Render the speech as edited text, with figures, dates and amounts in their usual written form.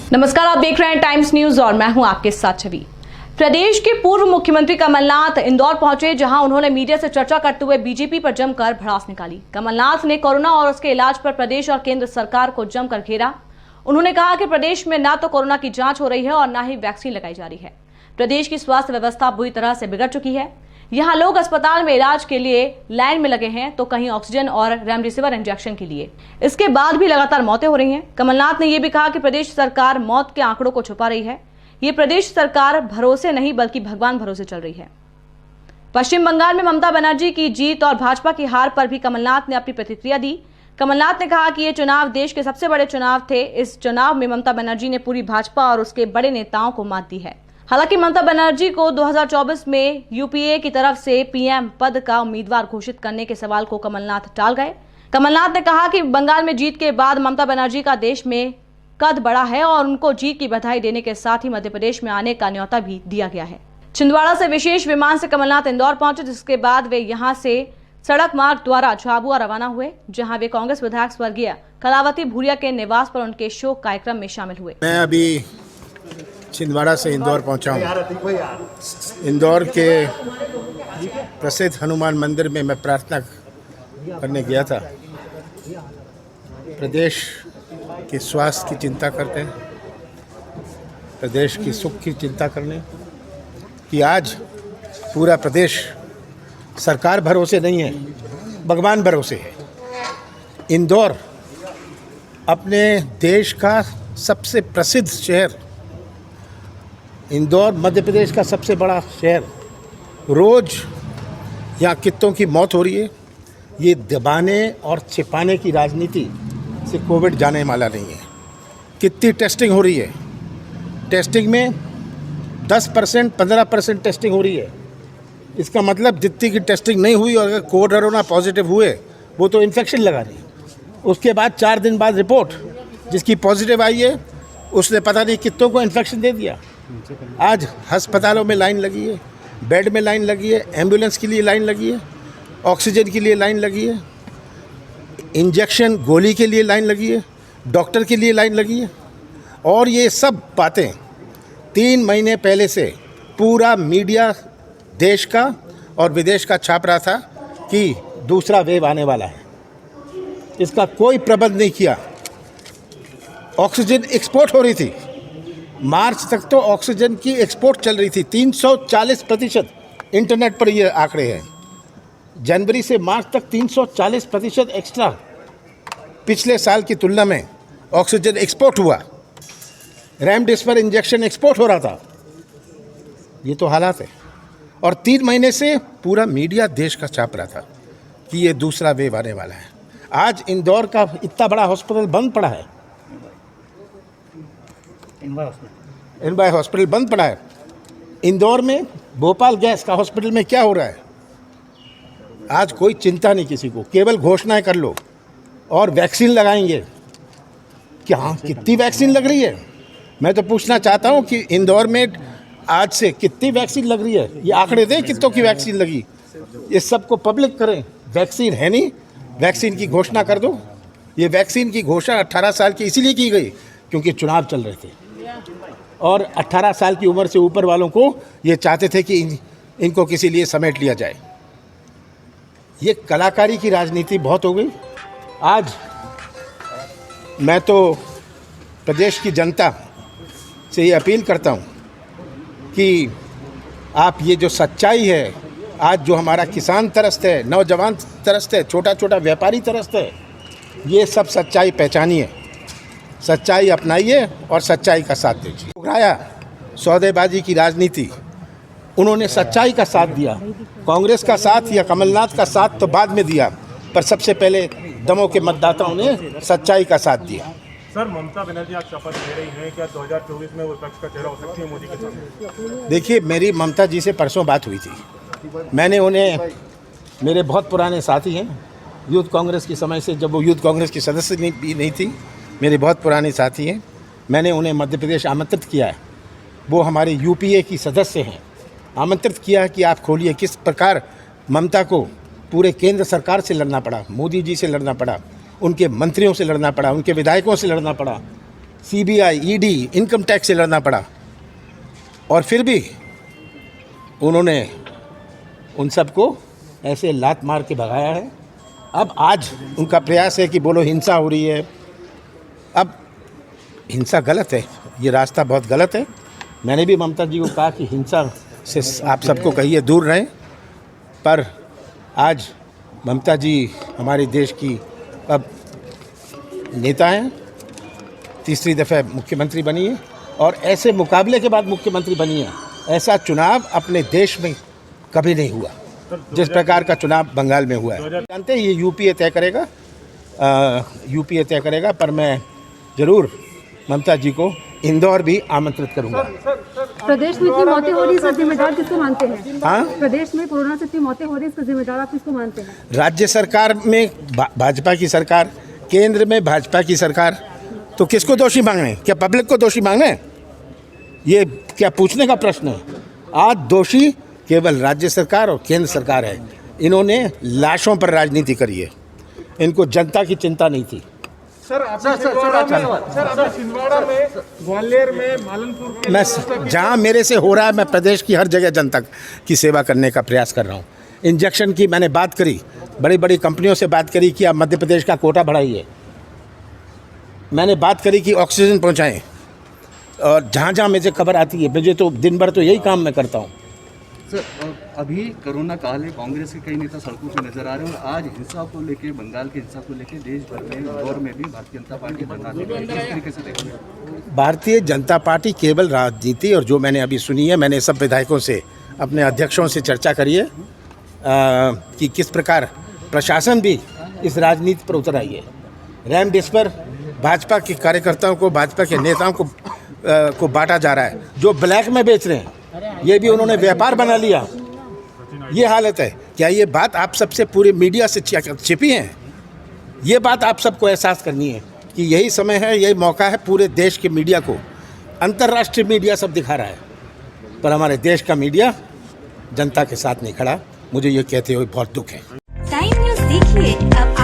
नमस्कार, आप देख रहे हैं टाइम्स न्यूज और मैं हूं आपके साथ छवि। प्रदेश के पूर्व मुख्यमंत्री कमलनाथ इंदौर पहुंचे, जहां उन्होंने मीडिया से चर्चा करते हुए बीजेपी पर जमकर भड़ास निकाली। कमलनाथ ने कोरोना और उसके इलाज पर प्रदेश और केंद्र सरकार को जमकर घेरा। उन्होंने कहा कि प्रदेश में न तो कोरोना की जांच हो रही है और न ही वैक्सीन लगाई जा रही है। प्रदेश की स्वास्थ्य व्यवस्था बुरी तरह से बिगड़ चुकी है। यहाँ लोग अस्पताल में इलाज के लिए लाइन में लगे हैं तो कहीं ऑक्सीजन और रेमडेसिविर इंजेक्शन के लिए। इसके बाद भी लगातार मौतें हो रही हैं। कमलनाथ ने यह भी कहा कि प्रदेश सरकार मौत के आंकड़ों को छुपा रही है। ये प्रदेश सरकार भरोसे नहीं बल्कि भगवान भरोसे चल रही है। पश्चिम बंगाल में ममता बनर्जी की जीत और भाजपा की हार पर भी कमलनाथ ने अपनी प्रतिक्रिया दी। कमलनाथ ने कहा कि ये चुनाव देश के सबसे बड़े चुनाव थे। इस चुनाव में ममता बनर्जी ने पूरी भाजपा और उसके बड़े नेताओं को मात दी है। हालांकि ममता बनर्जी को 2024 में यूपीए की तरफ से पीएम पद का उम्मीदवार घोषित करने के सवाल को कमलनाथ टाल गए। कमलनाथ ने कहा कि बंगाल में जीत के बाद ममता बनर्जी का देश में कद बढ़ा है और उनको जीत की बधाई देने के साथ ही मध्य प्रदेश में आने का न्योता भी दिया गया है। छिंदवाड़ा से विशेष विमान से कमलनाथ इंदौर पहुंचे, जिसके बाद वे यहां से सड़क मार्ग द्वारा झाबुआ रवाना हुए, जहां वे कांग्रेस विधायक स्वर्गीय कलावती भूरिया के निवास पर उनके शोक कार्यक्रम में शामिल हुए। मैं अभी छिंदवाड़ा से इंदौर पहुंचा हूं। इंदौर के प्रसिद्ध हनुमान मंदिर में मैं प्रार्थना करने गया था। प्रदेश के स्वास्थ्य की चिंता करते हैं, प्रदेश की सुख की चिंता करने कि आज पूरा प्रदेश सरकार भरोसे नहीं है, भगवान भरोसे है। इंदौर अपने देश का सबसे प्रसिद्ध शहर, इंदौर मध्य प्रदेश का सबसे बड़ा शहर, रोज़ यहाँ कितनों की मौत हो रही है। ये दबाने और छिपाने की राजनीति से कोविड जाने वाला नहीं है। कितनी टेस्टिंग हो रही है, टेस्टिंग में 10% 15% टेस्टिंग हो रही है। इसका मतलब जितनी की टेस्टिंग नहीं हुई और अगर कोरोना पॉजिटिव हुए वो तो इन्फेक्शन लगा रही है। उसके बाद 4 दिन बाद रिपोर्ट जिसकी पॉजिटिव आई है उसने पता नहीं कितनों को इन्फेक्शन दे दिया। आज अस्पतालों में लाइन लगी है, बेड में लाइन लगी है, एम्बुलेंस के लिए लाइन लगी है, ऑक्सीजन के लिए लाइन लगी है, इंजेक्शन गोली के लिए लाइन लगी है, डॉक्टर के लिए लाइन लगी है। और ये सब बातें 3 महीने पहले से पूरा मीडिया देश का और विदेश का छाप रहा था कि दूसरा वेव आने वाला है। इसका कोई प्रबंध नहीं किया। ऑक्सीजन एक्सपोर्ट हो रही थी, मार्च तक तो ऑक्सीजन की एक्सपोर्ट चल रही थी 340%। इंटरनेट पर ये आंकड़े हैं। जनवरी से मार्च तक 340% एक्स्ट्रा पिछले साल की तुलना में ऑक्सीजन एक्सपोर्ट हुआ। रेमडेसिविर इंजेक्शन एक्सपोर्ट हो रहा था। ये तो हालात है। और 3 महीने से पूरा मीडिया देश का छाप रहा था कि ये दूसरा वेव आने वाला है। आज इंदौर का इतना बड़ा हॉस्पिटल बंद पड़ा है, इनबाई हॉस्पिटल बंद पड़ा है। इंदौर में भोपाल गैस का हॉस्पिटल में क्या हो रहा है? आज कोई चिंता नहीं किसी को, केवल घोषणाएं कर लो और वैक्सीन लगाएंगे। क्या कितनी वैक्सीन लग रही है? मैं तो पूछना चाहता हूं कि इंदौर में आज से कितनी वैक्सीन लग रही है, ये आंकड़े दें कितनों की वैक्सीन लगी। ये सबको पब्लिक करें। वैक्सीन है नहीं, वैक्सीन की घोषणा कर दो। ये वैक्सीन की घोषणा 18 साल की इसीलिए की गई क्योंकि चुनाव चल रहे थे और 18 साल की उम्र से ऊपर वालों को ये चाहते थे कि इनको किसी लिए समेट लिया जाए। ये कलाकारी की राजनीति बहुत हो गई। आज मैं तो प्रदेश की जनता से ये अपील करता हूँ कि आप ये जो सच्चाई है, आज जो हमारा किसान तरसत है, नौजवान तरसत है, छोटा छोटा व्यापारी तरसत है, ये सब सच्चाई पहचानिए, सच्चाई अपनाइए और सच्चाई का साथ दीजिए। उघराया सौदेबाजी की राजनीति, उन्होंने सच्चाई का साथ दिया। कांग्रेस का साथ या कमलनाथ का साथ तो बाद में दिया, पर सबसे पहले दमों के मतदाताओं ने सच्चाई का साथ दिया। सर, ममता बनर्जी आज शपथ ले रही हैं, क्या 2024 में विपक्ष का चेहरा हो सकती है मोदी के सामने? देखिए, मेरी ममता जी से परसों बात हुई थी। मैंने उन्हें, मेरे बहुत पुराने साथी हैं यूथ कांग्रेस के समय से, जब वो यूथ कांग्रेस की सदस्य नहीं थी, मेरे बहुत पुराने साथी हैं। मैंने उन्हें मध्य प्रदेश आमंत्रित किया है। वो हमारे यूपीए की सदस्य हैं। आमंत्रित किया है कि आप खोलिए। किस प्रकार ममता को पूरे केंद्र सरकार से लड़ना पड़ा, मोदी जी से लड़ना पड़ा, उनके मंत्रियों से लड़ना पड़ा, उनके विधायकों से लड़ना पड़ा, सीबीआई, ईडी, इनकम टैक्स से लड़ना पड़ा, और फिर भी उन्होंने उन सबको ऐसे लात मार के भगाया है। अब आज उनका प्रयास है कि बोलो हिंसा हो रही है। अब हिंसा गलत है, ये रास्ता बहुत गलत है। मैंने भी ममता जी को कहा कि हिंसा से आप सबको कहिए दूर रहें, पर आज ममता जी हमारे देश की अब नेता हैं, तीसरी दफ़ा मुख्यमंत्री बनी है, और ऐसे मुकाबले के बाद मुख्यमंत्री बनी है। ऐसा चुनाव अपने देश में कभी नहीं हुआ जिस प्रकार का चुनाव बंगाल में हुआ है। जानते हैं ये यूपीए तय करेगा, यूपीए तय करेगा, पर मैं ज़रूर ममता जी को इंदौर भी आमंत्रित करूंगा। प्रदेश में इतनी मौतें हो रही है, इसका जिम्मेदार किसको मानते हैं? हाँ, प्रदेश में कोरोना से इतनी मौतें हो रही है, इसका जिम्मेदार आप किसको मानते हैं? राज्य सरकार में भाजपा की सरकार, केंद्र में भाजपा की सरकार, तो किसको दोषी मांगने? क्या पब्लिक को दोषी मांगने? ये क्या पूछने का प्रश्न है? आज दोषी केवल राज्य सरकार और केंद्र सरकार है। इन्होंने लाशों पर राजनीति करी है, इनको जनता की चिंता नहीं थी। सर छिंदवाड़ा में, ग्वालियर में, मालनपुर मैं जहाँ मेरे से हो रहा है, मैं प्रदेश की हर जगह जनता की सेवा करने का प्रयास कर रहा हूँ। इंजेक्शन की मैंने बात करी, बड़ी बड़ी कंपनियों से बात करी कि आप मध्य प्रदेश का कोटा बढ़ाइए। मैंने बात करी कि ऑक्सीजन पहुँचाएँ, और जहाँ जहाँ मुझे खबर आती है, मुझे तो दिन भर तो यही काम मैं करता हूँ। सर, अभी कोरोना काल है, कांग्रेस के कई नेता सड़कों पर नजर आ रहे हैं, और आज हिंसा को लेकर, बंगाल की हिंसा को लेकर देश भर में, इंदौर में भी भारतीय जनता पार्टी धरना दे रही है। किस तरीके से देख रहे हैं? भारतीय जनता पार्टी केवल राजनीति, और जो मैंने अभी सुनी है, मैंने सब विधायकों से, अपने अध्यक्षों से चर्चा करी है कि किस प्रकार प्रशासन भी इस राजनीति पर उतर आई है। रेमडेसिविर भाजपा के कार्यकर्ताओं को, भाजपा के नेताओं को बांटा जा रहा है, जो ब्लैक में बेच रहे हैं, ये भी उन्होंने व्यापार बना लिया। ये हालत है। क्या ये बात आप सबसे पूरे मीडिया से छिपी है? ये बात आप सबको एहसास करनी है कि यही समय है, यही मौका है पूरे देश के मीडिया को। अंतर्राष्ट्रीय मीडिया सब दिखा रहा है, पर हमारे देश का मीडिया जनता के साथ नहीं खड़ा। मुझे ये कहते हुए बहुत दुख है। टाइम न्यूज़ देखिए अब